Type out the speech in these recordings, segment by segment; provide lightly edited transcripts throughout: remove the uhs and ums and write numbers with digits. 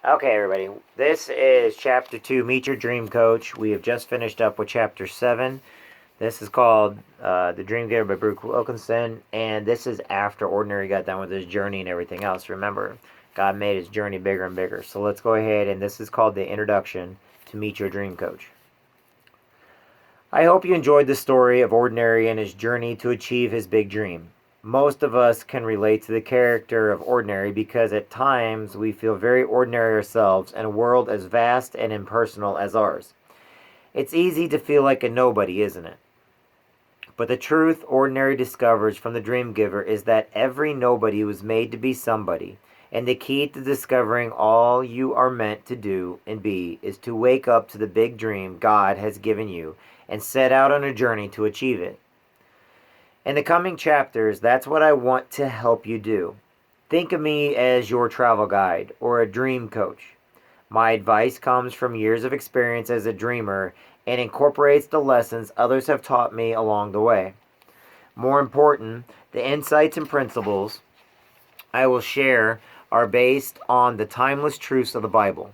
Okay, everybody. This is Chapter 2, Meet Your Dream Coach. We have just finished up with Chapter 7. This is called The Dream Giver by Bruce Wilkinson. And this is after Ordinary got done with his journey and everything else. Remember, God made his journey bigger and bigger. So let's go ahead, and this is called the Introduction to Meet Your Dream Coach. I hope you enjoyed the story of Ordinary and his journey to achieve his big dream. Most of us can relate to the character of Ordinary because at times we feel very ordinary ourselves in a world as vast and impersonal as ours. It's easy to feel like a nobody, isn't it? But the truth Ordinary discovers from the Dream Giver is that every nobody was made to be somebody, and the key to discovering all you are meant to do and be is to wake up to the big dream God has given you and set out on a journey to achieve it. In the coming chapters, that's what I want to help you do. Think of me as your travel guide or a dream coach. My advice comes from years of experience as a dreamer and incorporates the lessons others have taught me along the way. More important, the insights and principles I will share are based on the timeless truths of the Bible.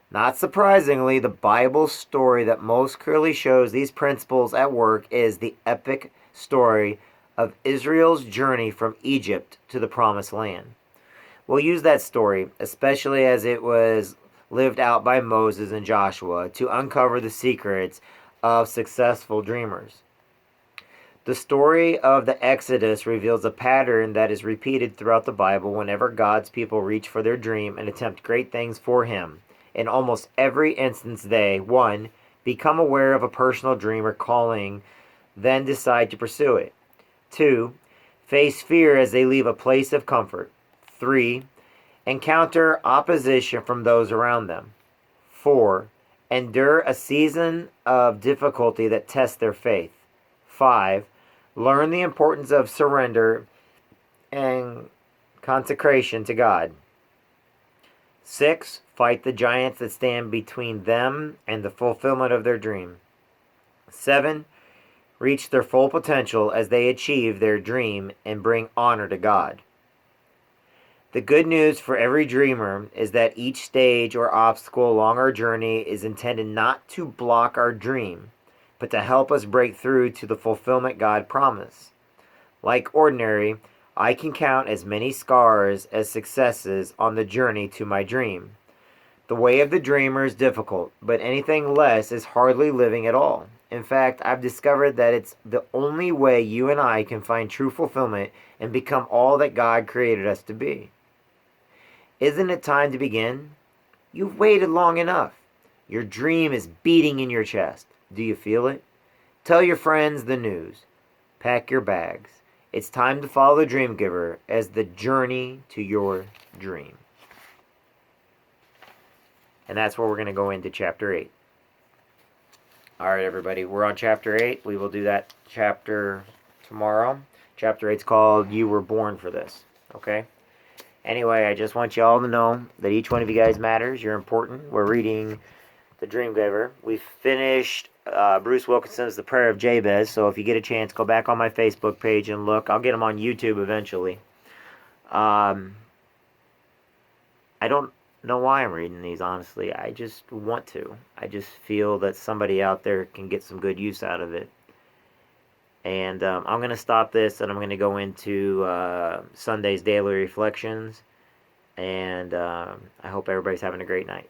Not surprisingly, the Bible story that most clearly shows these principles at work is the epic story of Israel's journey from Egypt to the Promised Land. We'll use that story, especially as it was lived out by Moses and Joshua, to uncover the secrets of successful dreamers. The story of the Exodus reveals a pattern that is repeated throughout the Bible whenever God's people reach for their dream and attempt great things for Him. In almost every instance, they 1. Become aware of a personal dream or calling, then decide to pursue it. 2. Face fear as they leave a place of comfort. 3. Encounter opposition from those around them. 4. Endure a season of difficulty that tests their faith. 5. Learn the importance of surrender and consecration to God. 6. Fight the giants that stand between them and the fulfillment of their dream. 7. Reach their full potential as they achieve their dream and bring honor to God. The good news for every dreamer is that each stage or obstacle along our journey is intended not to block our dream, but to help us break through to the fulfillment God promised. Like Ordinary, I can count as many scars as successes on the journey to my dream. The way of the dreamer is difficult, but anything less is hardly living at all. In fact, I've discovered that it's the only way you and I can find true fulfillment and become all that God created us to be. Isn't it time to begin? You've waited long enough. Your dream is beating in your chest. Do you feel it? Tell your friends the news. Pack your bags. It's time to follow the Dream Giver as the journey to your dream. And that's where we're going to go into Chapter 8. Alright, everybody, we're on Chapter 8. We will do that chapter tomorrow. Chapter 8 is called You Were Born for This. Okay? Anyway, I just want you all to know that each one of you guys matters. You're important. We're reading The Dream Giver. We finished Bruce Wilkinson's The Prayer of Jabez, so if you get a chance, go back on my Facebook page and look. I'll get them on YouTube eventually. I don't know why I'm reading these, honestly. I just want to. I just feel that somebody out there can get some good use out of it. And I'm going to stop this, and I'm going to go into Sunday's Daily Reflections. And I hope everybody's having a great night.